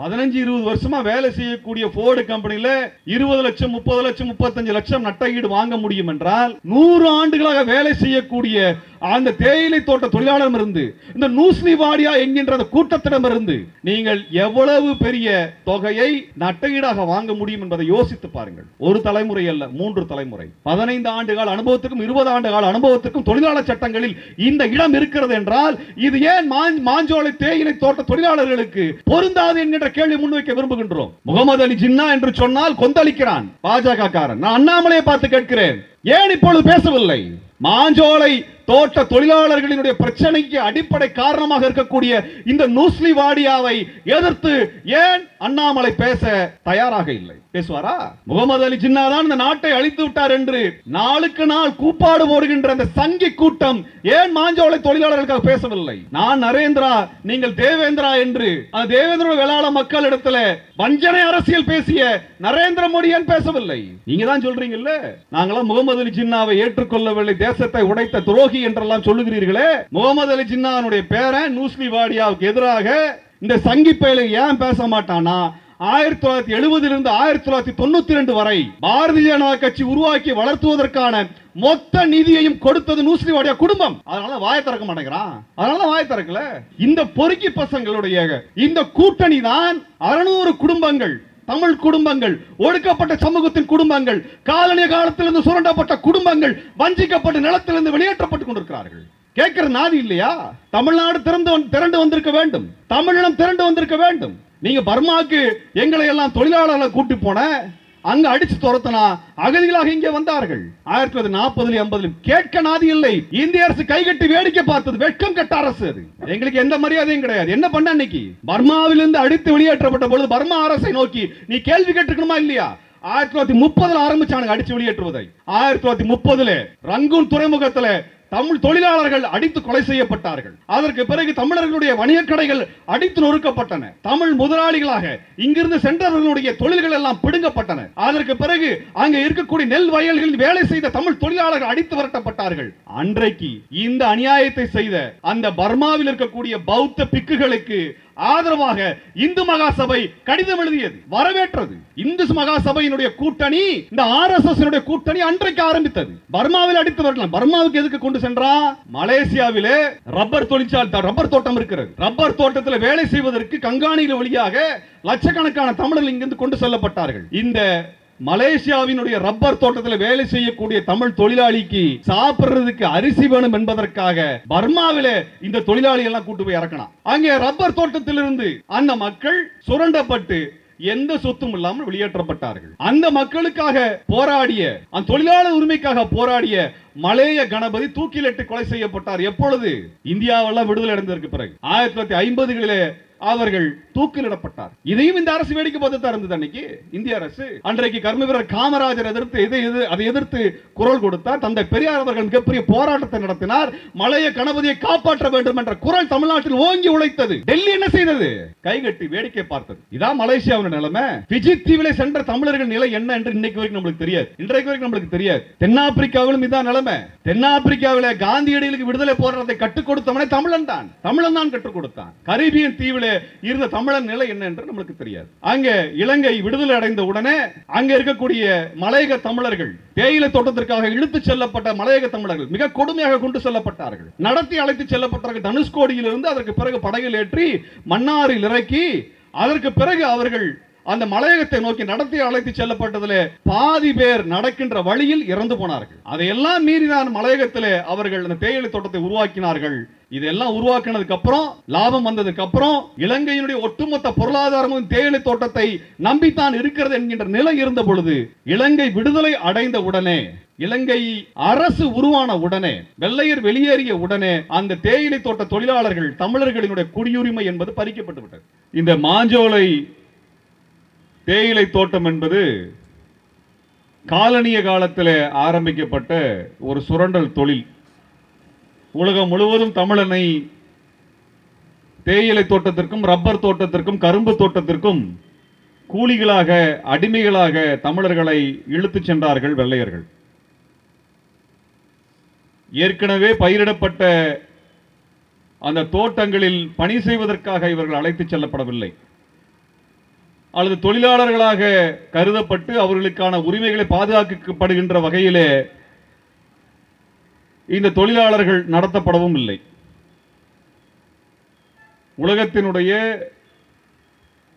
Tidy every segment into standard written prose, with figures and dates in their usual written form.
15-20 வருஷமா வேலை செய்யக்கூடிய போர்டு கம்பெனில 20 லட்சம் 30 லட்சம் 35 லட்சம் நட்டஈடு வாங்க முடியும் என்றால் 100 ஆண்டுகளாக வேலை செய்யக்கூடிய அந்த தேயிலை தோட்ட தொழிலாளர் இருந்து இந்த நூஸ்லிவாடியா என்கின்ற அந்த கூட்டத்திடமிருந்து நீங்கள் எவ்வளவு பெரிய தொகையை நட்டஈடாக வாங்க முடியும் என்பதை யோசித்து பாருங்கள். ஒரு தலைமுறை அல்ல, 3 தலைமுறை. 15 ஆண்டுகால அனுபவத்துக்கும் 20 ஆண்டுகால அனுபவத்துக்கும் தொழிலாளர் சட்டங்களில் இந்த இடம் இருக்கிறது என்றால் இது ஏன் மாஞ்சோலை தேயிலை தோட்ட தொழிலாளர்களுக்கு பொருந்தாது என்கின்ற கேள்வி முன்வைக்க விரும்புகின்றோம். முகமது அலி ஜின்னா என்று சொன்னால் கொந்தளிக்கிறான் பாஜக காரன். நான் அண்ணாமலையை பார்த்து கேட்கிறேன், ஏன் இப்பொழுது பேசவில்லை? மாஞ்சோலை தோட்ட தொழிலாளர்களினுடைய பிரச்சனைக்கு அடிப்படை காரணமாக இருக்கக்கூடிய இந்த நூஸ்லிவாடியாவை எதிர்த்து ஏன் அண்ணாமலை பேச தயாராக இல்லை? பேசுவாரா? முகமது அலி ஜின்னா தான் இந்த நாட்டை அழித்து விட்டார் என்று நாளுக்கு நாள் கூப்பாடு போடுகின்ற அந்த சங்கி கூட்டம் ஏன் மாஞ்சோலை தொழிலாளர்களுக்காக பேசவில்லை? நான் நரேந்திரா, நீங்கள் தேவேந்திரா என்று அந்த தேவேந்திர வேளாள மக்கள் இடத்துல வஞ்சனை அரசியல் பேசிய நரேந்திர மோடி ஏன் பேசவில்லை? நீங்க தான் சொல்றீங்கல்ல, நாங்களாம் முகமது அலி ஜின்னாவை ஏற்றுக்கொள்ளவில்லை, தேசத்தை உடைத்த துரோகி என்றெல்லாம் சொல்லுகிறீர்களே. முகமது அலி ஜின்னாவுடைய பேரன் நூஸ்லிவாடியாவுக்கு எதிராக இந்த சங்கி பயலை ஏன் பேச மாட்டானா? 1970 இருந்து 1992 வரை பாரதிய ஜனதா கட்சி உருவாக்கி வளர்த்துவதற்கான மொத்த நிதியையும் கொடுத்தது நூஸ்லிவாடியா குடும்பம். அதனால வாயை திறக்க மாட்டேங்கிறான். அதனால வாயை திறக்கல. இந்த பொறுக்கி பசங்களுடைய இந்த கூட்டணி தான் 600 குடும்பங்கள், தமிழ் குடும்பங்கள், ஒடுக்கப்பட்ட சமூகத்தின் குடும்பங்கள், காலனிய காலத்திலிருந்து சுரண்டப்பட்ட குடும்பங்கள், வஞ்சிக்கப்பட்ட நிலத்திலிருந்து வெளியேற்றப்பட்டுக் கொண்டிருக்கிறார்கள். கேட்கிற நாதி இல்லையா? தமிழ்நாடு திரண்டு வந்திருக்க வேண்டும், தமிழினம் திரண்டு வந்திருக்க வேண்டும். நீங்க பர்மாக்கு எங்களை எல்லாம் தொழிலாளர்களை கூட்டி போன, அங்க அடிச்சு துரத்தனா அகதிகளாக இங்கே வந்தார்கள். 1940 கேட்க நாதி இல்லை. இந்திய அரசு கைகட்டி வேடிக்கை பார்த்தது. வெட்கம் கட்ட அரசு அது. எங்களுக்கு எந்த மரியாதையும் கிடையாது. என்ன பண்ண அன்னைக்கு பர்மாவிலிருந்து அடித்து வெளியேற்றப்பட்ட பொழுது பர்மா அரசை நோக்கி நீ கேள்வி கேட்டுக்கணுமா இல்லையா? 1930 ஆரம்பிச்சானுங்க அடிச்சு வெளியேற்றுவதை. 1930 ரங்கூன் துறைமுகத்துல தமிழ் தொழிலாளர்கள் அடித்து கொலை செய்யப்பட்டார்கள். அதற்கு பிறகு தமிழர்களுடைய வணிக கடைகள் அடித்து நொறுக்கப்பட்டன. தமிழ் முதலாளிகளாக இங்கிருந்து சென்றவர்களுடைய தொழில்கள் எல்லாம் பிடுங்கப்பட்டன. அதற்கு பிறகு அங்க இருக்கக்கூடிய நெல் வயல்களில் வேலை செய்த தமிழ் தொழிலாளர்கள் அடித்து வரட்டப்பட்டார்கள். அன்றைக்கு இந்த அநியாயத்தை செய்த அந்த பர்மாவில் இருக்கக்கூடிய பௌத்த பிக்குகளுக்கு ஆதரவாக இந்து மகாசபை கடிதம் எழுதியது, வரவேற்றது. இந்து மகாசபையினுடைய கூட்டணி, இந்த RSS கூட்டணி அன்றைக்கு ஆரம்பித்தது. பர்மாவில் அடித்து வரலாம். பர்மாவுக்கு எதுக்கு கொண்டு சென்றா? மலேசியாவிலே ரப்பர் தொழிற்சாலை, ரப்பர் தோட்டம் இருக்கிறது. ரப்பர் தோட்டத்தில் வேலை செய்வதற்கு கங்காணியில் வழியாக லட்சக்கணக்கான தமிழர்கள் இங்கிருந்து கொண்டு செல்லப்பட்டார்கள். இந்த மலேசியாவினுடைய ரப்பர் தோட்டத்தில் வேலை செய்யக்கூடிய தமிழ் தொழிலாளிக்கு சாப்பிடுறதுக்கு அரிசி வேணும் என்பதற்காக பர்மாவிலே இந்த தொழிலாளி எல்லாம் கூட்டு போய் இறக்கணும். அங்கே ரப்பர் தோட்டத்திலிருந்து அந்த மக்கள் சுரண்டப்பட்டு எந்த சொத்தும் இல்லாமல் வெளியேற்றப்பட்டார்கள். அந்த மக்களுக்காக போராடிய, அந்த தொழிலாளர் உரிமைக்காக போராடிய மலேய கணபதி தூக்கிலிட்டு கொலை செய்யப்பட்டார். எப்பொழுது? இந்தியாவெல்லாம் விடுதலை அடைந்ததற்கு பிறகு 1950களிலே அவர்கள் தூக்கிலிடப்பட்டார். இதையும் இந்த அரசு வேடிக்கை பார்த்து இருந்தது. அன்னைக்கு இந்திய அரசு, அன்றைக்கு கர்ம வீரர் காமராஜர் அதை எதிர்த்து குரல் கொடுத்தார். தந்தை பெரியார் அவர்கள் மிகப்பெரிய போராட்டத்தை நடத்தினார். மலைய கணபதியை காப்பாற்ற வேண்டும் என்ற குரல் தமிழ்நாட்டில் ஓங்கி உழைத்தது. டெல்லி என்ன செய்தது? கைகட்டி வேடிக்கை பார்த்தது. இதான் மலேசியாவின் நிலைமை. பிஜி தீவிலே சென்ற தமிழர்கள் நிலை என்ன என்று இன்னைக்கு வரைக்கும் நம்மளுக்கு தெரியாது. இன்றைக்கு வரைக்கும் நம்மளுக்கு தெரியாது. தென்னாப்பிரிக்காவிலும் இதான் நிலைமை. தென்னாப்பிரிக்காவிலே காந்தியடிகளுக்கு விடுதலை போராட்டத்தை கற்றுக் கொடுத்தவனே தமிழன் தான். தமிழன் தான் கற்றுக் கொடுத்தான். கரீபியன் தீவிலே இருந்த தமிழன் நிலை என்ன என்று நமக்கு தெரியாது. அங்க இலங்கை விடுதலை அடைந்த உடனே அங்க இருக்கக்கூடிய மலையக தமிழர்கள், தேயிலை தோட்டத்திற்காக இழுத்து செல்லப்பட்ட மலையக தமிழர்கள் மிக கொடுமையாக கொண்டு செல்லப்பட்டார்கள். நடத்தி அழைத்து செல்லப்பட்டார்கள். தனுஷ்கோடியிலிருந்து அதற்கு பிறகு படகில் ஏற்றி மன்னாரில் இறக்கி அதற்கு பிறகு அவர்கள் அந்த மலையகத்தை நோக்கி நடத்தி அழைத்து செல்லப்பட்டதிலே பாதி பேர் நடக்கின்ற வழியில் இறந்து போனார்கள். அதையெல்லாம் மீறிதான் மலையகத்திலே அவர்கள் அந்த தேயிலை தோட்டத்தை உருவாக்கினார்கள். இதெல்லாம் உருவாக்கினதுக்கு அப்புறம், லாபம் வந்ததுக்கு அப்புறம் இலங்கையினுடைய ஒட்டுமொத்த பொருளாதாரமும் தேயிலை தோட்டத்தை நம்பித்தான் இருக்கிறது என்கின்ற நிலை இருந்த பொழுது, இலங்கை விடுதலை அடைந்த உடனே, இலங்கை அரசு உருவான உடனே, வெள்ளையர் வெளியேறிய உடனே அந்த தேயிலை தோட்ட தொழிலாளர்கள் தமிழர்களினுடைய குடியுரிமை என்பது பறிக்கப்பட்டு விட்டது. இந்த மாஞ்சோலை தேயிலை தோட்டம் என்பது காலனிய காலத்தில் ஆரம்பிக்கப்பட்ட ஒரு சுரண்டல் தொழில். உலகம் முழுவதும் தமிழனை தேயிலை தோட்டத்திற்கும் ரப்பர் தோட்டத்திற்கும் கரும்பு தோட்டத்திற்கும் கூலிகளாக, அடிமைகளாக தமிழர்களை இழுத்துச் சென்றார்கள் வெள்ளையர்கள். ஏற்கனவே பயிரிடப்பட்ட அந்த தோட்டங்களில் பணி செய்வதற்காக இவர்கள் அழைத்துச் செல்லப்படவில்லை. அல்லது தொழிலாளர்களாக கருதப்பட்டு அவர்களுக்கான உரிமைகளை பாதுகாக்கப்படுகின்ற வகையிலே இந்த தொழிலாளர்கள் நடத்தப்படவும் இல்லை. உலகத்தினுடைய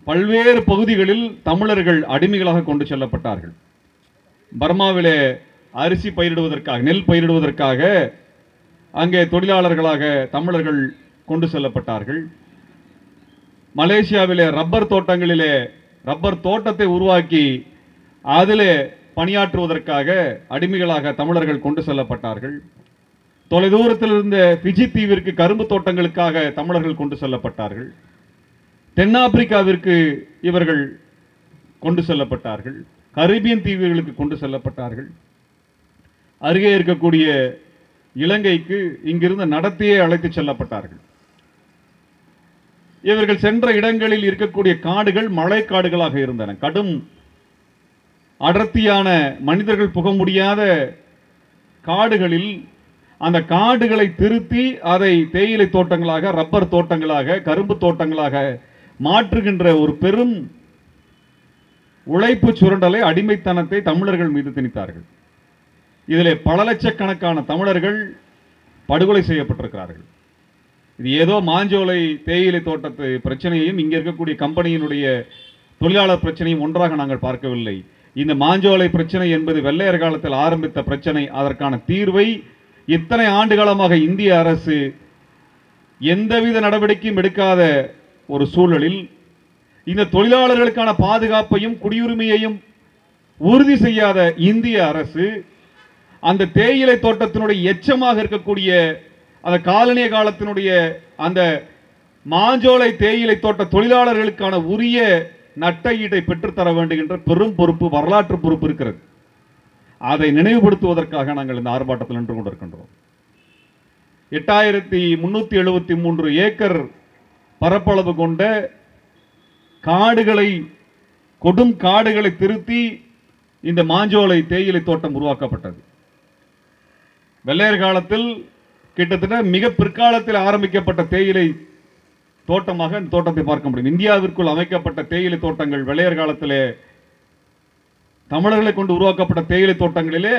பல்வேறு பகுதிகளில் தமிழர்கள் அடிமைகளாக கொண்டு செல்லப்பட்டார்கள். பர்மாவிலே அரிசி பயிரிடுவதற்காக, நெல் பயிரிடுவதற்காக அங்கே தொழிலாளர்களாக தமிழர்கள் கொண்டு செல்லப்பட்டார்கள். மலேசியாவிலே ரப்பர் தோட்டங்களிலே ரப்பர் தோட்டத்தை உருவாக்கி அதிலே பணியாற்றுவதற்காக அடிமைகளாக தமிழர்கள் கொண்டு செல்லப்பட்டார்கள். தொலைதூரத்தில் இருந்த பிஜி தீவிற்கு கரும்பு தோட்டங்களுக்காக தமிழர்கள் கொண்டு செல்லப்பட்டார்கள். தென்னாப்பிரிக்காவிற்கு இவர்கள் கொண்டு செல்லப்பட்டார்கள். கரீபியன் தீவுகளுக்கு கொண்டு செல்லப்பட்டார்கள். அருகே இருக்கக்கூடிய இலங்கைக்கு இங்கிருந்து நடத்தியே அழைத்து செல்லப்பட்டார்கள். இவர்கள் சென்ற இடங்களில் இருக்கக்கூடிய காடுகள் மழை காடுகளாக இருந்தன. கடும் அடர்த்தியான மனிதர்கள் புக முடியாத காடுகளில் அந்த காடுகளை திருத்தி அதை தேயிலை தோட்டங்களாக, ரப்பர் தோட்டங்களாக, கரும்பு தோட்டங்களாக மாற்றுகின்ற ஒரு பெரும் உழைப்பு சுரண்டலை, அடிமைத்தனத்தை தமிழர்கள் மீது திணித்தார்கள். இதிலே பல லட்சக்கணக்கான தமிழர்கள் படுகொலை செய்யப்பட்டிருக்கிறார்கள். இது ஏதோ மாஞ்சோலை தேயிலை தோட்டத்து பிரச்சனையையும் இங்கே இருக்கக்கூடிய கம்பெனியினுடைய தொழிலாளர் பிரச்சனையும் ஒன்றாக நாங்கள் பார்க்கவில்லை. இந்த மாஞ்சோலை பிரச்சனை என்பது வெள்ளையர் காலத்தில் ஆரம்பித்த பிரச்சனை. அதற்கான தீர்வை இத்தனை ஆண்டு காலமாக இந்திய அரசு எந்தவித நடவடிக்கையும் எடுக்காத ஒரு சூழலில் இந்த தொழிலாளர்களுக்கான பாதுகாப்பையும் குடியுரிமையையும் உறுதி செய்யாத இந்திய அரசு அந்த தேயிலை தோட்டத்தினுடைய எச்சமாக இருக்கக்கூடிய அந்த காலனிய காலத்தினுடைய அந்த மாஞ்சோலை தேயிலை தோட்ட தொழிலாளர்களுக்கான உரிய நட்டஈட்டை பெற்றுத்தர வேண்டுகின்ற பெரும் பொறுப்பு, வரலாற்று பொறுப்பு இருக்கிறது. அதை நினைவுபடுத்துவதற்காக நாங்கள் இந்த ஆர்ப்பாட்டத்தில் நின்று கொண்டிருக்கின்றோம். 8373 ஏக்கர் பரப்பளவு கொண்ட காடுகளை, கொடும் காடுகளை திருத்தி இந்த மாஞ்சோலை தேயிலை தோட்டம் உருவாக்கப்பட்டது. வெள்ளையர் காலத்தில் கிட்டத்தட்ட மிக பிற்காலத்தில் ஆரம்பிக்கப்பட்ட தேயிலை தோட்டமாக இந்த தோட்டத்தை பார்க்க முடியும். இந்தியாவிற்குள் அமைக்கப்பட்ட தேயிலை தோட்டங்கள் வெள்ளையர் காலத்திலே தமிழர்களை கொண்டு உருவாக்கப்பட்ட தேயிலை தோட்டங்களிலே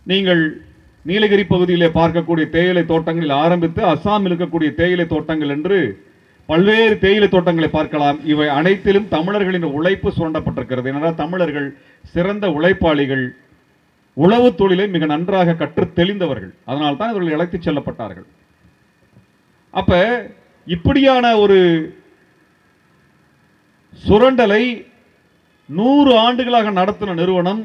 நீங்கள் நீலகிரி பகுதியிலே பார்க்கக்கூடிய தேயிலை தோட்டங்களில் ஆரம்பித்து அஸ்ஸாமில் இருக்கக்கூடிய தேயிலை தோட்டங்கள் என்று பல்வேறு தேயிலை தோட்டங்களை பார்க்கலாம். இவை அனைத்திலும் தமிழர்களின் உழைப்பு சுரண்டப்பட்டிருக்கிறது. ஏனென்றால் தமிழர்கள் சிறந்த உழைப்பாளிகள், உழவு தொழிலை மிக நன்றாக கற்று தெளிந்தவர்கள். அதனால் தான் இவர்கள் அழைத்துச் செல்லப்பட்டார்கள். அப்ப இப்படியான ஒரு சுரண்டலை 100 ஆண்டுகளாக நடத்தின நிறுவனம்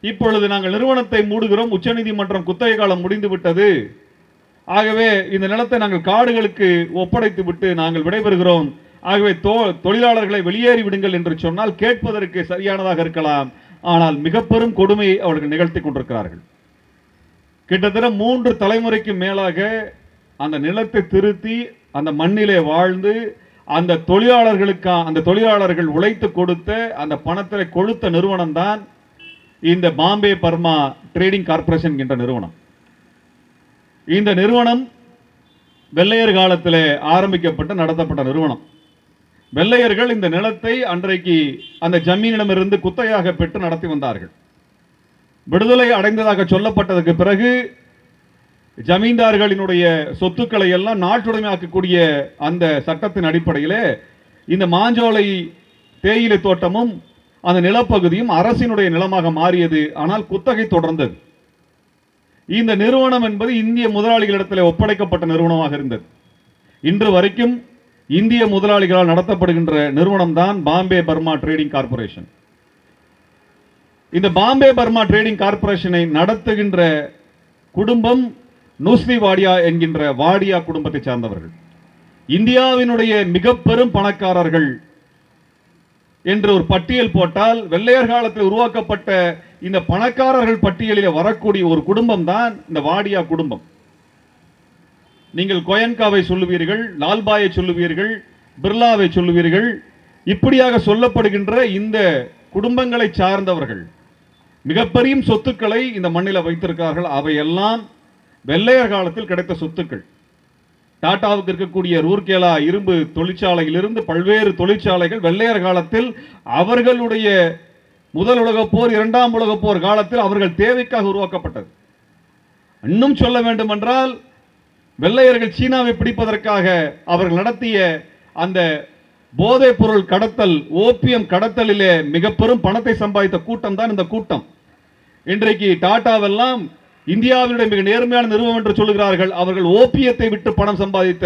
இப்பொழுது நாங்கள் நிறுவனத்தை மூடுகிறோம், உச்சநீதிமன்றம் குத்தகை காலம் முடிந்து விட்டது, ஆகவே இந்த நிலத்தை நாங்கள் காடுகளுக்கு ஒப்படைத்து விட்டு நாங்கள் விடைபெறுகிறோம், ஆகவே தொழிலாளர்களை வெளியேறி விடுங்கள் என்று சொன்னால் கேட்பதற்கு சரியானதாக இருக்கலாம். ஆனால் மிக பெரும் கொடுமையை அவர்கள் நிகழ்த்தி கொண்டிருக்கிறார்கள். கிட்டத்தட்ட 3 தலைமுறைக்கு மேலாக அந்த நிலத்தை திருத்தி அந்த மண்ணிலே வாழ்ந்து அந்த தொழிலாளர்கள் உழைத்து கொடுத்த அந்த பணத்தை கொழுத்த நிறுவனம் தான் இந்த பாம்பே பர்மா ட்ரேடிங் கார்ப்பரேஷன் என்ற நிறுவனம். இந்த நிறுவனம் வெள்ளையர் காலத்தில் ஆரம்பிக்கப்பட்டு நடத்தப்பட்ட நிறுவனம். வெள்ளையர்கள் இந்த நிலத்தை அன்றைக்கு அந்த ஜமீனிடமிருந்து குத்தகையாக பெற்று நடத்தி வந்தார்கள். விடுதலை அடைந்ததாக சொல்லப்பட்டதற்கு பிறகு ஜமீன்தார்களினுடைய சொத்துக்களை எல்லாம் நாட்டுடைமையாக்கக்கூடிய அந்த சட்டத்தின் அடிப்படையில் இந்த மாஞ்சோலை தேயிலை தோட்டமும் அந்த நிலப்பகுதியும் அரசினுடைய நிலமாக மாறியது. ஆனால் குத்தகை தொடர்ந்தது. இந்த நிறுவனம் என்பது இந்திய முதலாளிகளிடத்தில் ஒப்படைக்கப்பட்ட நிறுவனமாக இருந்தது. இன்று வரைக்கும் இந்திய முதலாளிகளால் நடத்தப்படுகின்ற நிறுவனம் தான் பாம்பே பர்மா ட்ரேடிங் கார்ப்பரேஷன். இந்த பாம்பே பர்மா ட்ரேடிங் கார்ப்பரேஷனை நடத்துகின்ற குடும்பம் நூஸ்லி வாடியா என்கின்ற வாடியா குடும்பத்தை சார்ந்தவர்கள். இந்தியாவினுடைய மிக பெரும் பணக்காரர்கள் என்று ஒரு பட்டியல் போட்டால் வெள்ளையர் காலத்தில் உருவாக்கப்பட்ட இந்த பணக்காரர்கள் பட்டியலில் வரக்கூடிய ஒரு குடும்பம் தான் இந்த வாடியா குடும்பம். நீங்கள் கோயன்காவை சொல்லுவீர்கள், லால்பாயை சொல்லுவீர்கள், பிர்லாவை சொல்லுவீர்கள். இப்படியாக சொல்லப்படுகின்ற இந்த குடும்பங்களை சார்ந்தவர்கள் மிகப்பெரிய சொத்துக்களை இந்த மண்ணில் வைத்திருக்கிறார்கள். அவையெல்லாம் வெள்ளையர் காலத்தில் கிடைத்த சொத்துக்கள். டாடாவுக்கு இருக்கக்கூடிய ரூர்கேலா இரும்பு தொழிற்சாலையிலிருந்து பல்வேறு தொழிற்சாலைகள் வெள்ளையர் காலத்தில் அவர்களுடைய முதல் உலகப் போர், இரண்டாம் உலகப் போர் காலத்தில் அவர்கள் தேவைக்காக உருவாக்கப்பட்டது. இன்னும் சொல்ல வேண்டும் என்றால், வெள்ளையர்கள் சீனாவை பிடிப்பதற்காக அவர்கள் நடத்திய அந்த போதைப் பொருள் கடத்தல், ஓபியம் கடத்தலிலே மிக பெரும் பணத்தை சம்பாதித்த கூட்டம் தான் இந்த கூட்டம். இன்றைக்கு டாடாவெல்லாம் இந்தியாவினுடைய மிக நேர்மையான நிறுவனம் என்று சொல்லுகிறார்கள். அவர்கள் ஓபியத்தை விட்டு பணம் சம்பாதித்த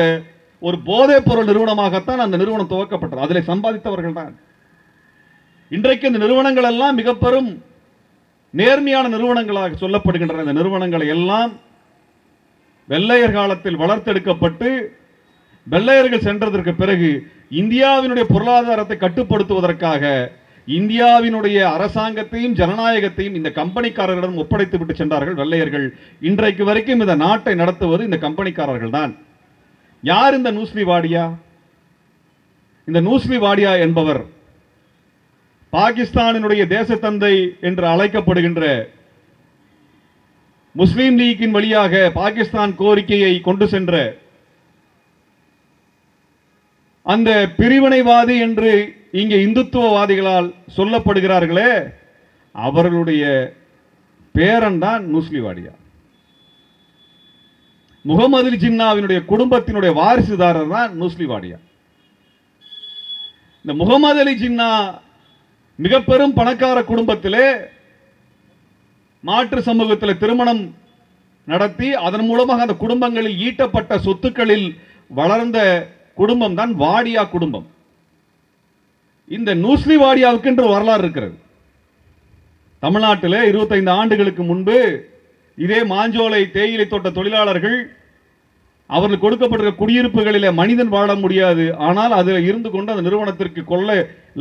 ஒரு போதைப் பொருள் நிறுவனமாகத்தான் அந்த நிறுவனம் துவக்கப்பட்டது. அதில் சம்பாதித்தவர்கள் தான். இன்றைக்கு இந்த நிறுவனங்கள் எல்லாம் மிக பெரும் நேர்மையான நிறுவனங்களாக சொல்லப்படுகின்றன. இந்த நிறுவனங்களை எல்லாம் வெள்ளையர் காலத்தில் வளர்த்தெடுக்கப்பட்டு வெள்ளையர்கள் சென்றதற்கு பிறகு இந்தியாவினுடைய பொருளாதாரத்தை கட்டுப்படுத்துவதற்காக இந்தியாவினுடைய அரசாங்கத்தையும் ஜனநாயகத்தையும் இந்த கம்பெனிக்காரர்களிடம் ஒப்படைத்து விட்டு சென்றார்கள் வெள்ளையர்கள். இன்றைக்கு வரைக்கும் இந்த நாட்டை நடத்துவது இந்த கம்பெனிக்காரர்கள் தான். யார் இந்த நூஸ்லி வாடியா? இந்த நூஸ்லி வாடியா என்பவர் பாகிஸ்தானினுடைய தேசத்தந்தை என்று அழைக்கப்படுகின்ற முஸ்லீம் லீக்கின் வழியாக பாகிஸ்தான் கோரிக்கையை கொண்டு சென்ற அந்த பிரிவினைவாதி என்று இங்கே இந்துத்துவவாதிகளால் சொல்லப்படுகிறார்களே, அவர்களுடைய பேரன் தான் நூஸ்லி வாடியா. முகமது அலி ஜின்னாவினுடைய குடும்பத்தினுடைய வாரிசுதாரர் தான் நூஸ்லி வாடியா. இந்த முகமது அலி ஜின்னா மிக பெரும் பணக்கார குடும்பத்திலே மாற்று சமூகத்தில் திருமணம் நடத்தி அதன் மூலமாக அந்த குடும்பங்களில் ஈட்டப்பட்ட சொத்துக்களில் வளர்ந்த குடும்பம் தான் வாடியா குடும்பம். இந்த நூஸ்லி வாடியாவுக்கு என்று வரலாறு இருக்கிறது. தமிழ்நாட்டில் 25 ஆண்டுகளுக்கு முன்பு இதே மாஞ்சோலை தேயிலை தோட்ட தொழிலாளர்கள் அவர்கள் கொடுக்கப்பட்ட குடியிருப்புகளிலே மனிதன் வாழ முடியாது, ஆனால் அதில் இருந்து கொண்டு அந்த நிறுவனத்திற்கு கொள்ள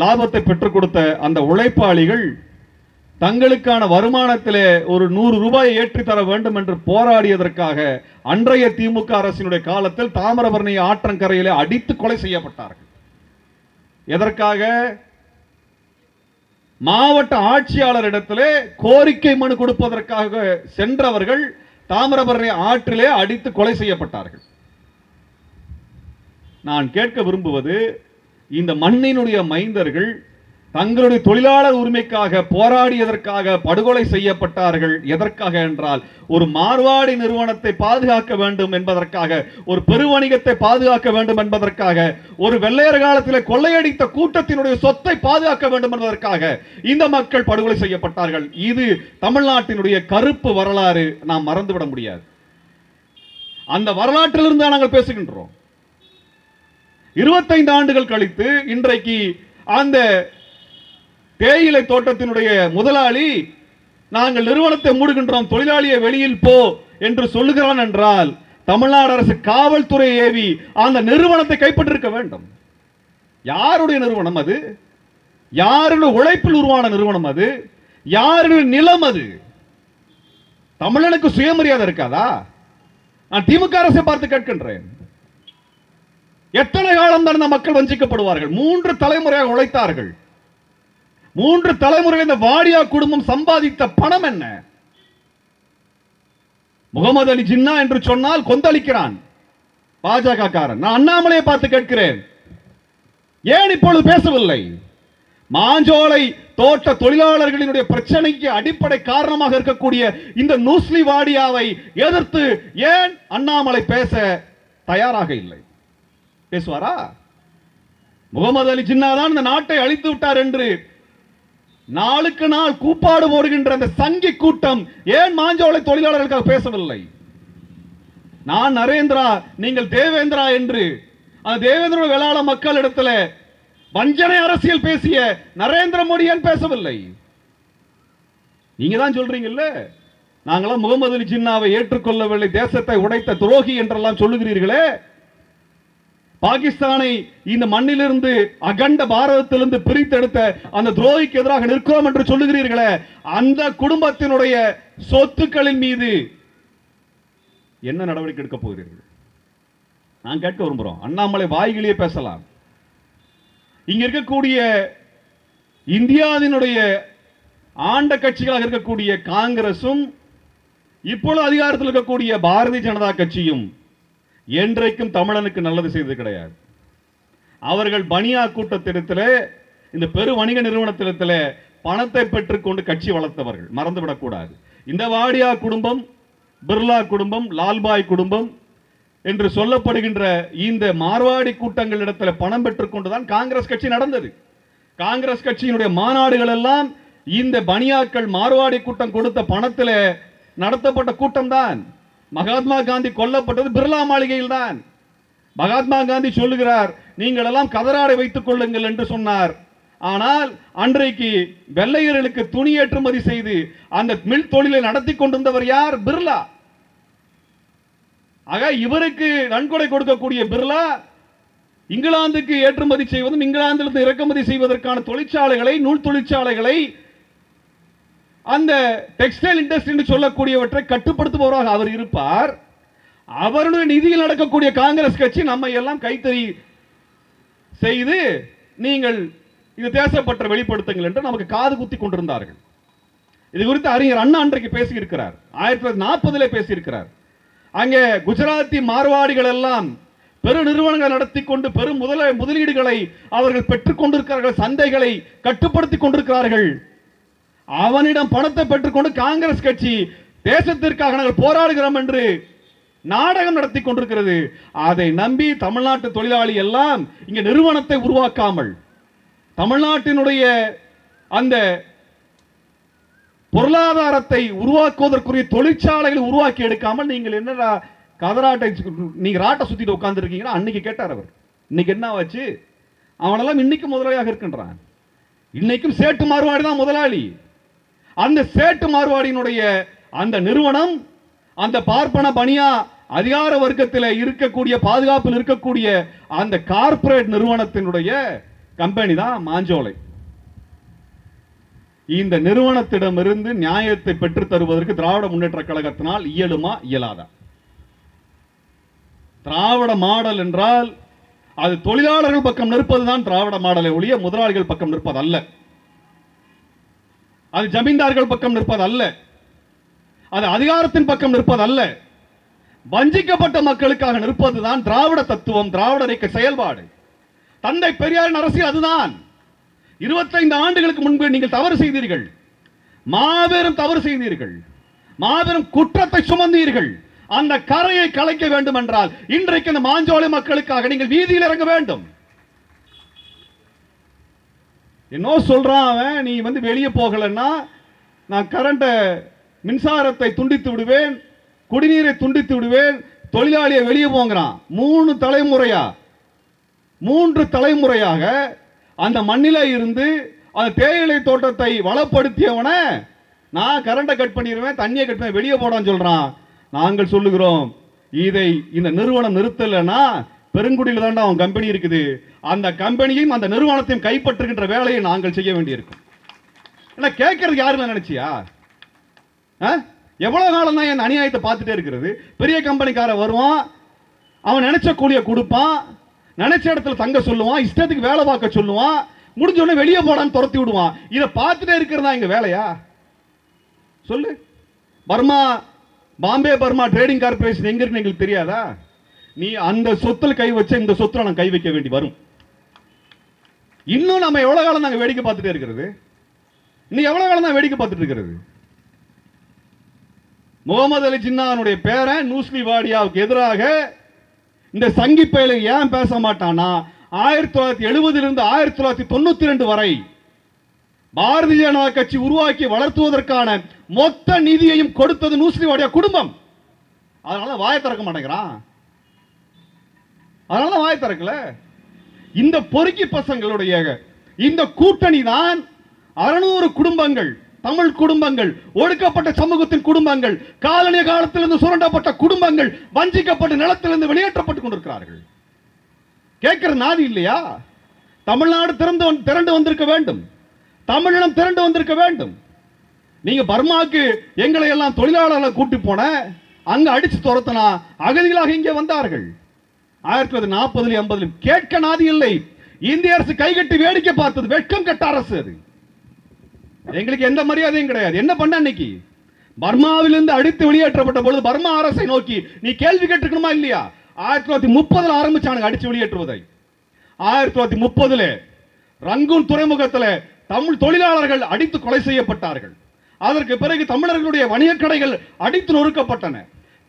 லாபத்தை பெற்றுக் கொடுத்த அந்த உழைப்பாளிகள் தங்களுக்கான வருமானத்திலே ஒரு 100 ரூபாயை ஏற்றி தர வேண்டும் என்று போராடியதற்காக அன்றைய திமுக அரசினுடைய காலத்தில் தாமிரபரணி ஆற்றங்கரையிலே அடித்து கொலை செய்யப்பட்டார்கள். எதற்காக? மாவட்ட ஆட்சியாளரிடத்திலே கோரிக்கை மனு கொடுப்பதற்காக சென்றவர்கள் தாமிரபரணி ஆற்றிலே அடித்து கொலை செய்யப்பட்டார்கள். நான் கேட்க விரும்புவது, இந்த மண்ணினுடைய மைந்தர்கள் தங்களுடைய தொழிலாளர் உரிமைக்காக போராடியதற்காக படுகொலை செய்யப்பட்டார்கள். எதற்காக என்றால், ஒரு மார்வாடி நிறுவனத்தை பாதுகாக்க வேண்டும் என்பதற்காக, ஒரு பெருவணிகத்தை பாதுகாக்க வேண்டும் என்பதற்காக, ஒரு வெள்ளையர் காலத்தில் கொள்ளையடித்த கூட்டத்தினுடைய சொத்தை பாதுகாக்க வேண்டும் என்பதற்காக இந்த மக்கள் படுகொலை செய்யப்பட்டார்கள். இது தமிழ்நாட்டினுடைய கருப்பு வரலாறு, நாம் மறந்துவிட முடியாது. அந்த வரலாற்றிலிருந்து தான் நாங்கள் பேசுகின்றோம். 25 ஆண்டுகள் கழித்து இன்றைக்கு அந்த தேயிலை தோட்டத்தினுடைய முதலாளி நாங்கள் நிறுவனத்தை மூடுகின்றோம், தொழிலாளியை வெளியில் போ என்று சொல்லுகிறான் என்றால், தமிழ்நாடு அரசு காவல்துறை ஏவி அந்த நிறுவனத்தை கைப்பற்றிருக்க வேண்டும். யாருடைய நிறுவனம் அது? யாருடைய உழைப்பில் உருவான நிறுவனம் அது? யாருடைய நிலம் அது? தமிழனுக்கு சுயமரியாதை இருக்காதா? நான் திமுக அரசை பார்த்து கேட்கின்றேன். எத்தனை காலம் தான் இந்த மக்கள் வஞ்சிக்கப்படுவார்கள்? 3 தலைமுறையாக உழைத்தார்கள். 3 தலைமுறை இந்த வாடியா குடும்பம் சம்பாதித்த பணம் என்ன? முகமது அலி ஜின்னா என்று சொன்னால் கொந்தளிக்கிறான் பாஜக காரன். நான் அண்ணாமலையை பார்த்து கேட்கிறேன், ஏன் இப்பொழுது பேசவில்லை? மாஞ்சோலை தோட்ட தொழிலாளர்களினுடைய பிரச்சனைக்கு அடிப்படை காரணமாக இருக்கக்கூடிய இந்த நூஸ்லி வாடியாவை எதிர்த்து ஏன் அண்ணாமலை பேச தயாராக இல்லை? பேசுவாரா? முகமது அலி ஜின்னா தான் இந்த நாட்டை அழித்து விட்டார் என்று நாளுக்கு நாள் கூப்பாடு போடுகின்ற அந்த சங்கி கூட்டம் ஏன் மாஞ்சோலை தொழிலாளர்களுக்காக பேசவில்லை? நான் நரேந்திரா, நீங்கள் தேவேந்திரா என்று அந்த தேவேந்திர வேளாள மக்களிடத்தில் வஞ்சனை அரசியல் பேசிய நரேந்திர மோடி ஏன் பேசவில்லை? நீங்க தான் சொல்றீங்கல்ல, நாங்களாம் முகமது அலி ஜின்னாவை ஏற்றுக்கொள்ளவில்லை, தேசத்தை உடைத்த துரோகி என்றெல்லாம் சொல்லுகிறீர்களே. பாகிஸ்தானை இந்த மண்ணிலிருந்து, அகண்ட பாரதத்திலிருந்து பிரித்தெடுத்த அந்த துரோகிக்கு எதிராக நிற்கிறோம் என்று சொல்லுகிறீர்களே, அந்த குடும்பத்தினுடைய சொத்துக்களின் மீது என்ன நடவடிக்கை எடுக்க போகிறீர்கள்? நான் கேட்க விரும்புகிறோம். அண்ணாமலை வாய்களிலே பேசலாம். இங்க இருக்கக்கூடிய இந்தியாவினுடைய ஆண்ட கட்சிகளாக இருக்கக்கூடிய காங்கிரசும் இப்பொழுது அதிகாரத்தில் இருக்கக்கூடிய பாரதிய ஜனதா கட்சியும் என்றைக்கும் தமிழனுக்கு நல்லது செய்தது கிடையாது. அவர்கள் பனியா கூட்டத்திடத்தில், இந்த பெரு வணிக நிறுவனத்திடத்தில் பணத்தை பெற்றுக்கொண்டு கட்சி வளர்த்தவர்கள், மறந்துவிடக்கூடாது. இந்த வாடியா குடும்பம், பிர்லா குடும்பம், லால்பாய் குடும்பம் என்று சொல்லப்படுகின்ற இந்த மார்வாடி கூட்டங்களிடத்தில் பணம் பெற்றுக்கொண்டுதான் காங்கிரஸ் கட்சி நடந்தது. காங்கிரஸ் கட்சியினுடைய மாநாடுகள் எல்லாம் இந்த பனியாக்கள் மார்வாடி கூட்டம் கொடுத்த பணத்தில் நடத்தப்பட்ட கூட்டம் தான். மகாத்மா காந்தி கொல்லப்பட்டது பிர்லா மாளிகையில் தான். மகாத்மா காந்தி சொல்லுகிறார், நீங்கள் எல்லாம் கதராடை வைத்துக் கொள்ளுங்கள் என்று சொன்னார். ஆனால் அன்றைக்கு வெள்ளையர்களுக்கு துணி ஏற்றுமதி செய்து அந்த மில் தொழிலை நடத்தி கொண்டிருந்தவர் யார்? பிர்லா. ஆக இவருக்கு நன்கொடை கொடுக்கக்கூடிய பிர்லா இங்கிலாந்துக்கு ஏற்றுமதி செய்வதும் இங்கிலாந்திலிருந்து இறக்குமதி செய்வதற்கான தொழிற்சாலைகளை, நூல் தொழிற்சாலைகளை, அந்த டெக்ஸ்டைல் இண்டஸ்ட்ரி என்று சொல்லக்கூடியவற்றை கட்டுப்படுத்துபவராக அவர் இருப்பார். அவருடைய நிதியில் நடக்கக்கூடிய காங்கிரஸ் கட்சி நம்மை எல்லாம் கைத்தறி செய்து நீங்கள் இது தேசப்பற்ற வெளிப்படுத்துங்கள் என்று நமக்கு காது குத்தி கொண்டிருந்தார்கள். இது குறித்து அறிஞர் அண்ணா அன்றைக்கு பேசியிருக்கிறார், 1940 பேசியிருக்கிறார். அங்கே குஜராத்தி மார்வாடிகள் எல்லாம் பெரு நிறுவனங்களை நடத்தி கொண்டு பெரும் முதலீடுகளை அவர்கள் பெற்றுக் கொண்டிருக்கிறார்கள், சந்தைகளை கட்டுப்படுத்திக் கொண்டிருக்கிறார்கள். அவனிடம் பணத்தை பெற்றுக்கொண்டு காங்கிரஸ் கட்சி தேசத்திற்காக நாங்கள் போராடுகிறோம் என்று நாடகம் நடத்தி கொண்டிருக்கிறது. அதை நம்பி தமிழ்நாட்டு தொழிலாளி எல்லாம் இங்க நிறுவனத்தை உருவாக்காமல், தமிழ்நாட்டினுடைய அந்த பொருளாதாரத்தை உருவாக்குவதற்குரிய தொழிற்சாலைகளை உருவாக்கி எடுக்காமல் நீங்கள் என்னடா கதராட்டை நீங்க ராட்டை சுத்திட்டு உட்கார்ந்து இருக்கீங்கன்னா அன்னைக்கு கேட்டார் அவர். இன்னைக்கு என்ன ஆச்சு? அவனெல்லாம் இன்னைக்கு முதலாளியாக இருக்கின்றான். இன்னைக்கும் சேட்டு மார்வாடி தான் முதலாளி. அந்த சேட்டு மார்வாடியினுடைய அந்த நிறுவனம், அந்த பார்ப்பன பனியா அதிகார வர்க்கத்தில் இருக்கக்கூடிய, பாதுகாப்பில் இருக்கக்கூடிய அந்த கார்ப்பரேட் நிறுவனத்தினுடைய கம்பெனி தான் மாஞ்சோலை. இந்த நிறுவனத்திடமிருந்து நியாயத்தை பெற்றுத் தருவதற்கு திராவிட முன்னேற்ற கழகத்தினால் இயலுமா இயலாதா? திராவிட மாடல் என்றால் அது தொழிலாளர்கள் பக்கம் நிற்பதுதான் திராவிட மாடலை ஒழிய முதலாளிகள் பக்கம் நிற்பது அல்ல. அது ஜமீன்தார்கள் பக்கம் நிற்பது அல்ல. அது அதிகாரத்தின் பக்கம் நிற்பது அல்ல. வஞ்சிக்கப்பட்ட மக்களுக்காக நிற்பதுதான் திராவிட தத்துவம், திராவிட இயக்க செயல்பாடு. தந்தை பெரியாரின் அரசியல் அதுதான். 25 ஆண்டுகளுக்கு முன்பு நீங்கள் தவறு செய்தீர்கள், மாபெரும் தவறு செய்தீர்கள், மாபெரும் குற்றத்தை சுமந்தீர்கள். அந்த கரையை கலைக்க வேண்டும் என்றால் இன்றைக்கு இந்த மாஞ்சோலை மக்களுக்காக நீங்கள் வீதியில் இறங்க வேண்டும். என்ன சொல்றான் அவன், நீ வந்து வெளியே போகலன்னா நான் கரண்ட மின்சாரத்தை துண்டித்து விடுவேன், குடிநீரை துண்டித்து விடுவேன், தொழிலாளியை வெளியே போங்கிறான். 3 தலைமுறையாக அந்த மண்ணில இருந்து அந்த தேயிலை தோட்டத்தை வளப்படுத்தியவன நான் கரண்டை கட் பண்ணிடுவேன், தண்ணியை கட் பண்ணி வெளியே போடான்னு சொல்றான். நாங்கள் சொல்லுகிறோம், இதை இந்த நிறுவனம் நிறுத்தலைன்னா பெருங்குடியில் தான் அவன் கம்பெனி இருக்குது, அந்த கம்பெனியும் அந்த நிறுவனத்தையும் கைப்பற்றுகின்ற வேலையை நாங்கள் செய்ய வேண்டியிருக்கும். என்ன கேட்கறதுக்கு யாருன்னு நினைச்சியா? எவ்வளவு காலம் தான் என் அநியாயத்தை பார்த்துட்டே இருக்கிறது? பெரிய கம்பெனிக்கார வருவான், அவன் நினைச்ச கூலிய கொடுப்பான், நினைச்ச இடத்துல தங்க சொல்லுவான், இஷ்டத்துக்கு வேலை பார்க்க சொல்லுவான், முடிஞ்ச உடனே வெளியே போடான்னு துரத்தி விடுவான். இதை பார்த்துட்டே இருக்கிறதா எங்க வேலையா? சொல்லு. பாம்பே பர்மா ட்ரேடிங் கார்பரேஷன் எங்க இருக்கு எங்களுக்கு தெரியாதா? நீ அந்த சொத்துல கை வச்ச இந்த சொத்துல நான் கை வைக்க வேண்டி வரும். இன்னும் நம்ம எவ்வளவு காலம் நாங்க வேடிக்கை பார்த்துட்டே இருக்கிறது? இன்னும் எவ்வளவு காலம் தான் வேடிக்கை பார்த்துட்டு இருக்கிறது? முகமது அலி ஜின்னாவுடைய பேரன் நூஸ்லி வாடியாவுக்கு எதிராக இந்த சங்கி பயலை ஏன் பேச மாட்டானா? 1970 1992 வரை பாரதிய ஜனதா கட்சி உருவாக்கி வளர்த்துவதற்கான மொத்த நிதியையும் கொடுத்தது நூஸ்லி வாடியா குடும்பம். அதனால வாயை திறக்க மாட்டேங்கிறான். அதனால வாயை திறக்கல. இந்த பொறுக்கி பசங்களுடைய இந்த கூட்டணி தான் 600 குடும்பங்கள், தமிழ் குடும்பங்கள், ஒடுக்கப்பட்ட சமூகத்தின் குடும்பங்கள், காலனிய காலத்திலிருந்து சுரண்டப்பட்ட குடும்பங்கள், வஞ்சிக்கப்பட்ட நிலத்திலிருந்து வெளியேற்றப்பட்டுக் கொண்டிருக்கிறார்கள். கேட்கிற நாதி இல்லையா? தமிழ்நாடு திரண்டு வந்திருக்க வேண்டும், தமிழினம் திரண்டு வந்திருக்க வேண்டும். நீங்க பர்மாக்கு எங்களை எல்லாம் தொழிலாளர்களை கூட்டி போன, அங்க அடிச்சு துரத்தனா அகதிகளாக இங்கே வந்தார்கள். 1940 80 கேட்க நாதி இல்லை. இந்திய அரசு கைகட்டி வேடிக்கை பார்த்தது, வெட்கம் கட்ட அரசு அது. எங்களுக்கு எந்த மரியாதையும் கிடையாது. என்ன பண்ண அன்னைக்கு பர்மாவிலிருந்து அடித்து வெளியேற்றப்பட்ட பொழுது பர்மா அரசை நோக்கி நீ கேள்வி கேட்டுக்கணுமா இல்லையா? 1930 ஆரம்பிச்சானுங்க அடிச்சு வெளியேற்றுவதை. 1930 ரங்கூன் துறைமுகத்தில் தமிழ் தொழிலாளர்கள் அடித்து கொலை செய்யப்பட்டார்கள். அதற்கு பிறகு தமிழர்களுடைய வணிக கடைகள் அடித்து நொறுக்கப்பட்டன.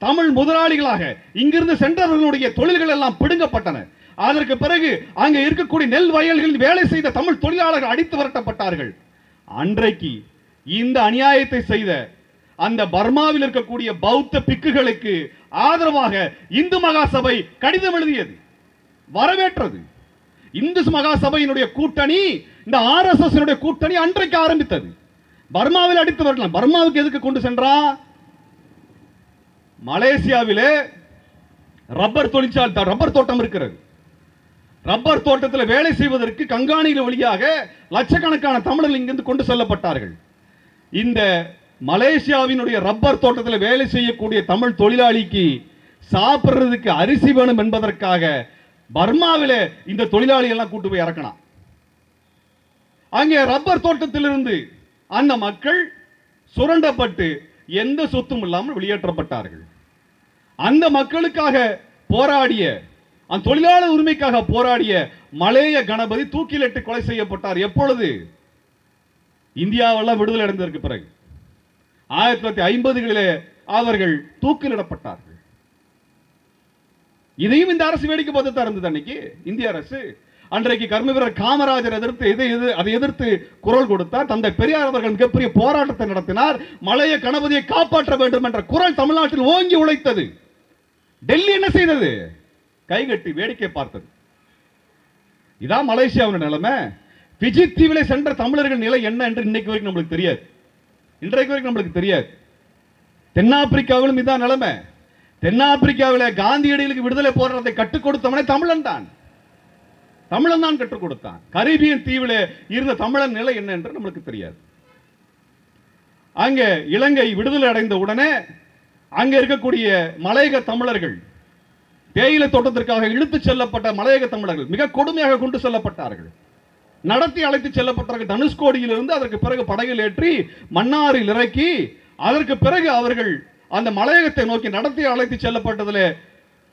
தமிழ் முதலாளிகளாக இங்கிருந்து சென்றவர்களுடைய தொழில்கள் எல்லாம் பிடுங்கப்பட்டன. அதற்கு பிறகு அங்கே இருக்கக்கூடிய நெல் வயல்களில் வேலை செய்த தமிழ் தொழிலாளர்கள் அடித்து விரட்டப்பட்டார்கள். அன்றைக்கு இந்த அநியாயத்தை செய்த அந்த பர்மாவில் இருக்கக்கூடிய பௌத்த பிக்குகளுக்கு ஆதரவாக இந்து மகாசபை கடிதம் எழுதியது, வரவேற்றது. இந்து மகாசபையினுடைய கூட்டணி, இந்த RSS கூட்டணி அன்றைக்கு ஆரம்பித்தது. பர்மாவில் அடித்து வரலாம். பர்மாவுக்கு எதுக்கு கொண்டு சென்றா? மலேசியாவிலே ரப்பர் தொழிற்சாலை, ரப்பர் தோட்டம் இருக்கிறது. ரப்பர் தோட்டத்தில் வேலை செய்வதற்கு கங்காணியில் வழியாக லட்சக்கணக்கான தமிழர்கள் இங்கிருந்து கொண்டு செல்லப்பட்டார்கள். இந்த மலேசியாவினுடைய ரப்பர் தோட்டத்தில் வேலை செய்யக்கூடிய தமிழ் தொழிலாளிக்கு சாப்பிடுறதுக்கு அரிசி வேணும் என்பதற்காக பர்மாவிலே இந்த தொழிலாளி எல்லாம் கூட்டு போய் இறக்கணும். அங்கே ரப்பர் தோட்டத்திலிருந்து அந்த மக்கள் சுரண்டப்பட்டு எந்த சொத்தும் இல்லாமல் வெளியேற்றப்பட்டார்கள். அந்த மக்களுக்காக போராடிய, அந்த தொழிலாளர் உரிமைக்காக போராடிய மலேய கணபதி தூக்கிலிட்டு கொலை செய்யப்பட்டார். எப்பொழுது? இந்தியாவெல்லாம் விடுதலை அடைந்ததற்கு பிறகு 1950களிலே அவர்கள் தூக்கிலிடப்பட்டார்கள். இதையும் இந்த அரசு வேடிக்கை பார்த்து இருந்தது. அன்னைக்கு இந்திய அரசு, அன்றைக்கு கர்ம வீரர் காமராஜர் அதை எதிர்த்து குரல் கொடுத்தார். தந்தை பெரியார் அவர்கள் மிகப்பெரிய போராட்டத்தை நடத்தினார். மலைய கணபதியை காப்பாற்ற வேண்டும் என்ற குரல் தமிழ்நாட்டில் ஓங்கி உழைத்தது. டெல்லி என்ன செய்தது? கைகட்டி வேடிக்கை பார்த்தது. இதான் மலேசியாவின் நிலைமை. பிஜி தீவிலே சென்ற தமிழர்கள் நிலை என்ன என்று இன்னைக்கு வரைக்கும் நம்மளுக்கு தெரியாது. இன்றைக்கு வரைக்கும் நம்மளுக்கு தெரியாது. தென்னாப்பிரிக்காவிலும் இதான் நிலைமை. தென்னாப்பிரிக்காவிலே காந்தியடிகளுக்கு விடுதலை போராட்டத்தை கற்றுக் கொடுத்தவனே தமிழன் தான். தமிழன் தான் கற்றுக் கொடுத்தான். கரீபியன் தீவிலே இருந்த தமிழன் நிலை என்ன என்று நம்மளுக்கு தெரியாது. அங்கே இலங்கை விடுதலை அடைந்த உடனே அங்கே இருக்கக்கூடிய மலையக தமிழர்கள், தேயிலை தோட்டத்திற்காக இழுத்துச் செல்லப்பட்ட மலையக தமிழர்கள் மிக கொடுமையாக கொண்டு செல்லப்பட்டார்கள். நடத்தி அழைத்து செல்லப்பட்டார்கள். தனுஷ்கோடியில் இருந்து அதற்கு பிறகு படகில் ஏற்றி மன்னாரில் இறக்கி, அதற்கு பிறகு அவர்கள் அந்த மலையகத்தை நோக்கி நடத்தி அழைத்து செல்லப்பட்டதில்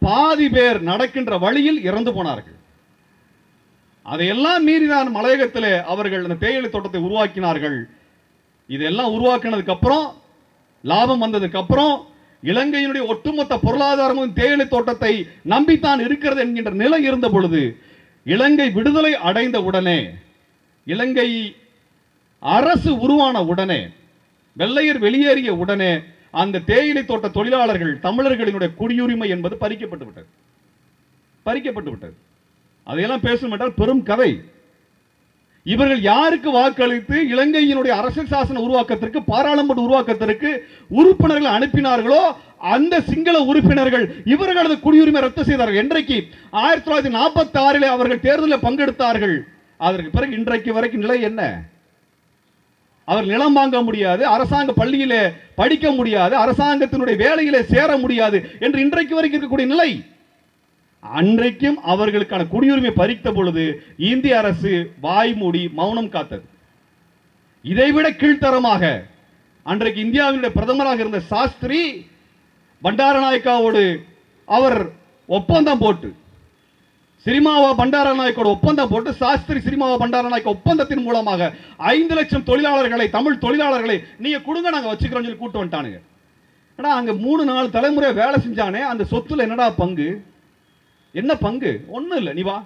பாதி பேர் நடக்கின்ற வழியில் இறந்து போனார்கள். அதையெல்லாம் மீறிதான் மலையகத்தில் அவர்கள் அந்த தேயிலை தோட்டத்தை உருவாக்கினார்கள். இதெல்லாம் உருவாக்கினதுக்கு அப்புறம், லாபம் வந்ததுக்கு அப்புறம், இலங்கையினுடைய ஒட்டுமொத்த பொருளாதாரமும் தேயிலை தோட்டத்தை நம்பித்தான் இருக்கிறது என்கின்ற நிலை இருந்த பொழுது, இலங்கை விடுதலை அடைந்த உடனே, இலங்கை அரசு உருவான உடனே, வெள்ளையர் வெளியேறிய உடனே அந்த தேயிலை தோட்ட தொழிலாளர்கள் தமிழர்களினுடைய குடியுரிமை என்பது பறிக்கப்பட்டு விட்டது. அதையெல்லாம் பேசும் என்றால் பெரும் கதை. இவர்கள் யாருக்கு வாக்களித்து இலங்கையினுடைய அரசியல் சாசன உருவாக்கத்திற்கு, பாராளுமன்ற உருவாக்கத்திற்கு உறுப்பினர்கள் அனுப்பினார்களோ அந்த சிங்கள உறுப்பினர்கள் இவர்களது குடியுரிமை ரத்து செய்தார்கள். இன்றைக்கு 1946 அவர்கள் தேர்தலில் பங்கெடுத்தார்கள். அதற்கு பிறகு இன்றைக்கு வரைக்கும் நிலை என்ன? அவர் நிலம் வாங்க முடியாது, அரசாங்க பள்ளியிலே படிக்க முடியாது, அரசாங்கத்தினுடைய வேலையிலே சேர முடியாது என்று இன்றைக்கு வரைக்கும் இருக்கக்கூடிய நிலை. அன்றைக்கும் அவர்களுக்கான குடியுரிமை பறித்த பொழுது இந்திய அரசு வாய் மூடி மௌனம் காத்தது. இதைவிட கீழ்த்தரமாக அன்றைக்கு இந்தியாவினுடைய பிரதமராக இருந்த சாஸ்திரி பண்டாரநாயக்காவோடு அவர் ஒப்பந்தம் போட்டு, சிறிமாவா பண்டாரநாயக்கோட ஒப்பந்தம் போட்டு, சாஸ்திரி சிறிமாவா பண்டாரநாயக்க ஒப்பந்தத்தின் மூலமாக 5 லட்சம் தொழிலாளர்களை, தமிழ் தொழிலாளர்களை நீங்க கொடுங்க, நாங்க வச்சுக்கிறோம் சொல்லி கூட்டு வந்துட்டானுங்க. அங்க 3-4 தலைமுறை வேலை செஞ்சானே, அந்த சொத்துல என்னடா பங்கு? என்ன பங்கு? ஒண்ணும் இல்லை. நீ வா,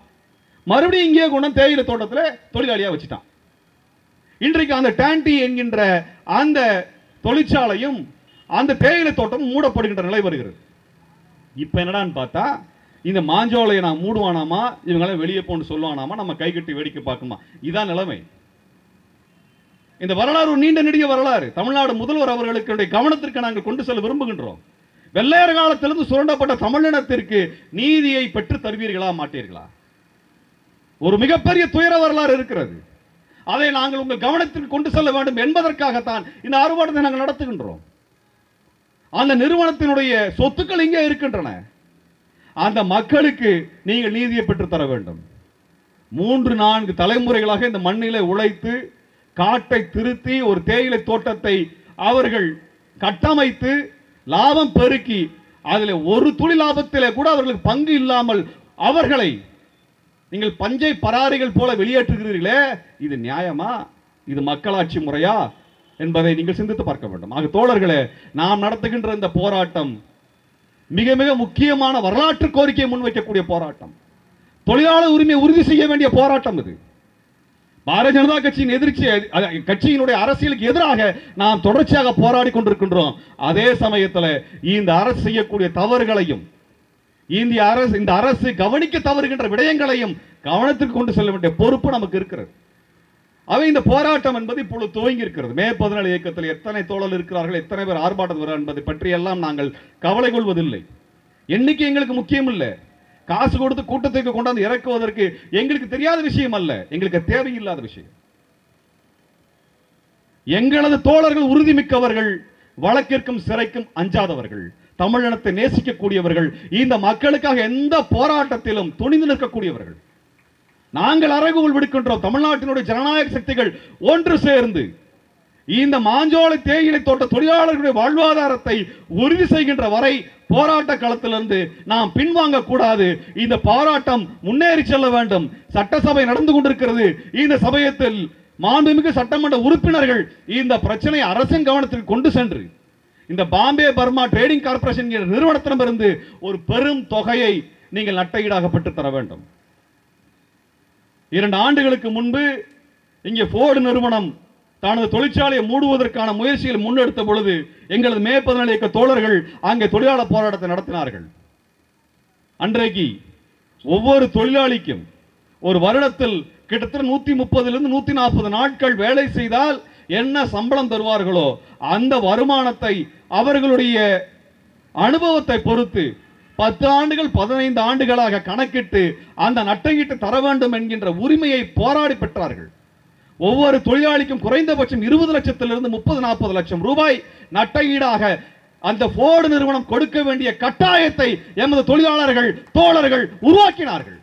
மறுபடியும் இங்கே கொண்டு தேயிலை தோட்டத்தில் தொழிலாளியா வச்சுட்டான். இன்றைக்கு அந்த டாண்டி என்கின்ற அந்த தொழிற்சாலையும் அந்த தேயிலை தோட்டம் மூடப்படுகின்ற நிலை வருகிறது. இப்ப என்னடான்னு பார்த்தா, இந்த மாஞ்சோலையை நான் மூடுவானாமா, இவங்களாம் வெளியே போன்னு சொல்லுவானாமா, நம்ம கை கட்டி வேடிக்கை பார்க்கணுமா? இதான் நிலைமை. இந்த வரலாறு நீண்ட நெடிய வரலாறு. தமிழ்நாடு முதல்வர் அவர்களுக்கு கவனத்திற்கு நாங்கள் கொண்டு செல்ல விரும்புகின்றோம். வெள்ளையர் காலத்திலிருந்து சுரண்டப்பட்ட தமிழினத்திற்கு நீதியை பெற்று தருவீர்களா, மாட்டீர்களா? ஒரு மிகப்பெரிய துயர வரலாறு இருக்கிறது. அதை நாங்கள் உங்கள் கவனத்திற்கு கொண்டு செல்ல வேண்டும் என்பதற்காகத்தான் இந்த ஆர்ப்பாட்டத்தை நாங்கள் நடத்துகின்றோம். அந்த நிறுவனத்தினுடைய சொத்துக்கள் இங்கே இருக்கின்றன. அந்த மக்களுக்கு நீங்கள் நீதியை பெற்று தர வேண்டும். 3-4 தலைமுறைகளாக இந்த மண்ணிலே உழைத்து, காட்டை திருத்தி, ஒரு தேயிலை தோட்டத்தை அவர்கள் கட்டமைத்து, லாபம் பெருக்கி, அதில் ஒரு துளி லாபத்திலே கூட அவர்களுக்கு பங்கு இல்லாமல் அவர்களை நீங்கள் பஞ்சை பராரிகள் போல வெளியேற்றுகிறீர்களே, இது நியாயமா? இது மக்களாட்சி முறையா என்பதை நீங்கள் சிந்தித்து பார்க்க வேண்டும். ஆக தோழர்களே, நாம் நடத்துகின்ற இந்த போராட்டம் மிக மிக முக்கியமான வரலாற்று கோரிக்கையை முன்வைக்கக்கூடிய போராட்டம், தொழிலாளர் உரிமையை உறுதி செய்ய வேண்டிய போராட்டம். இது பாரதிய ஜனதா கட்சியின் எதிர்ச்சி கட்சியினுடைய அரசியலுக்கு எதிராக நாம் தொடர்ச்சியாக போராடி கொண்டிருக்கின்றோம். அதே சமயத்தில் இந்த அரசு செய்யக்கூடிய தவறுகளையும் இந்த அரசு கவனிக்க தவறுகின்ற விடயங்களையும் கவனத்திற்கு கொண்டு செல்ல வேண்டிய பொறுப்பு நமக்கு இருக்கிறது. அவை இந்த போராட்டம் என்பது இப்பொழுது துவங்கி இருக்கிறது. மே 17 இயக்கத்தில் எத்தனை தோழர் இருக்கிறார்கள், எத்தனை பேர் ஆர்ப்பாட்டம் வருகிறார்கள் என்பதை பற்றி எல்லாம் நாங்கள் கவலை கொள்வதில்லை. எண்ணிக்கை எங்களுக்கு முக்கியம் இல்லை. காசு கொடுத்து கூட்டத்திற்கு கொண்டாந்து இறக்குவதற்கு எங்களுக்கு தெரியாத விஷயம் அல்ல, எங்களுக்கு தேவையில்லாத விஷயம். எங்களது தோழர்கள் உறுதிமிக்கவர்கள், வழக்கிற்கும் சிறைக்கும் அஞ்சாதவர்கள், தமிழினத்தை நேசிக்கக்கூடியவர்கள், இந்த மக்களுக்காக எந்த போராட்டத்திலும் துணிந்து நிற்கக்கூடியவர்கள். நாங்கள் அறைகூவல் விடுக்கின்றோம். தமிழ்நாட்டினுடைய ஜனநாயக சக்திகள் ஒன்று சேர்ந்து இந்த மாஞ்சோலை தேயிலை தோட்ட தொழிலாளர்களுடைய வாழ்வாதாரத்தை உறுதி செய்கின்ற வரை போராட்ட களத்திலிருந்து நாம் பின்வாங்க கூடாது. இந்த போராட்டம் முன்னேறி செல்ல வேண்டும். சட்டசபை நடந்து கொண்டிருக்கிறது. இந்த சமயத்தில் மாண்புமிகு சட்டமன்ற உறுப்பினர்கள் இந்த பிரச்சனை அரசின் கவனத்திற்கு கொண்டு சென்று இந்த பாம்பே பர்மா ட்ரேடிங் கார்பரேஷன் நிறுவனத்திடமிருந்து ஒரு பெரும் தொகையை நீங்கள் நட்டையீடாக பெற்று தர வேண்டும். 2 ஆண்டுகளுக்கு முன்பு இங்கே போர்டு நிறுவனம் தனது தொழிற்சாலையை மூடுவதற்கான முயற்சியில் முன்னெடுத்த பொழுது எங்களது மே 17 இயக்க தோழர்கள் அங்கே தொழிலாளர் போராட்டத்தை நடத்தினார்கள். அன்றைக்கு ஒவ்வொரு தொழிலாளிக்கும் ஒரு வருடத்தில் கிட்டத்தட்ட 130 140 நாட்கள் வேலை செய்தால் என்ன சம்பளம் தருவார்களோ அந்த வருமானத்தை அவர்களுடைய அனுபவத்தை பொறுத்து 10 ஆண்டுகள் 15 ஆண்டுகளாக கணக்கிட்டு அந்த நட்டையிட்டு தர வேண்டும் என்கின்ற உரிமையை போராடி பெற்றார்கள். ஒவ்வொரு தொழிலாளிக்கும் குறைந்தபட்சம் 20 லட்சத்திலிருந்து 30-40 லட்சம் ரூபாய் நட்டையீடாக அந்த போர்டு நிறுவனம் கொடுக்க வேண்டிய கட்டாயத்தை எமது தொழிலாளர்கள் தோழர்கள் உருவாக்கினார்கள்.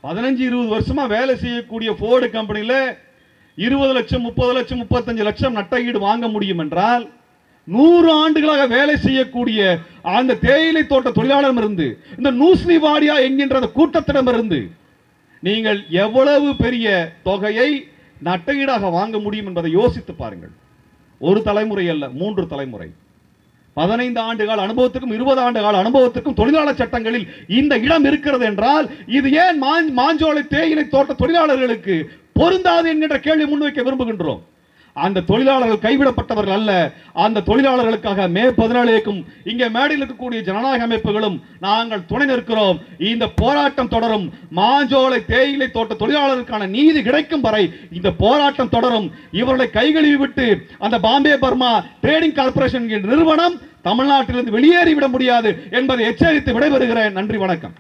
15-20 வருஷமா வேலை செய்யக்கூடிய போர்டு கம்பெனியில 20 லட்சம் 30 லட்சம் 35 லட்சம் நட்டையீடு வாங்க முடியும் என்றால் 100 ஆண்டுகளாக வேலை செய்யக்கூடிய அந்த தேயிலை தோட்ட தொழிலாளரிடமிருந்து இந்த நூஸ்லி வாடியா என்கின்ற கூட்டத்திடமிருந்து நீங்கள் எவ்வளவு பெரிய தொகையை நட்டையீடாக வாங்க முடியும் என்பதை யோசித்து பாருங்கள். ஒரு தலைமுறை அல்ல, 3 தலைமுறை. 15 ஆண்டுகால அனுபவத்துக்கும் 20 ஆண்டுகால அனுபவத்துக்கும் தொழிலாளர் சட்டங்களில் இந்த இடம் இருக்கிறது என்றால் இது ஏன் மாஞ்சோலை தேயிலை தோட்ட தொழிலாளர்களுக்கு பொருந்தாது என்கின்ற கேள்வி முன்வைக்க விரும்புகின்றோம். அந்த தொழிலாளர்கள் கைவிடப்பட்டவர்கள் அல்ல. அந்த தொழிலாளர்களுக்காக மே 17 இங்கே மேடையில் இருக்கக்கூடிய ஜனநாயக அமைப்புகளும் நாங்கள் துணை நிற்கிறோம். இந்த போராட்டம் தொடரும். மாஞ்சோலை தேயிலை தோட்ட தொழிலாளர்களுக்கான நீதி கிடைக்கும் வரை இந்த போராட்டம் தொடரும். இவர்களை கைகழுவி விட்டு அந்த பாம்பே பர்மா ட்ரேடிங் கார்பரேஷன் நிறுவனம் தமிழ்நாட்டிலிருந்து வெளியேறிவிட முடியாது என்பதை எச்சரித்து விடைபெறுகிறேன். நன்றி, வணக்கம்.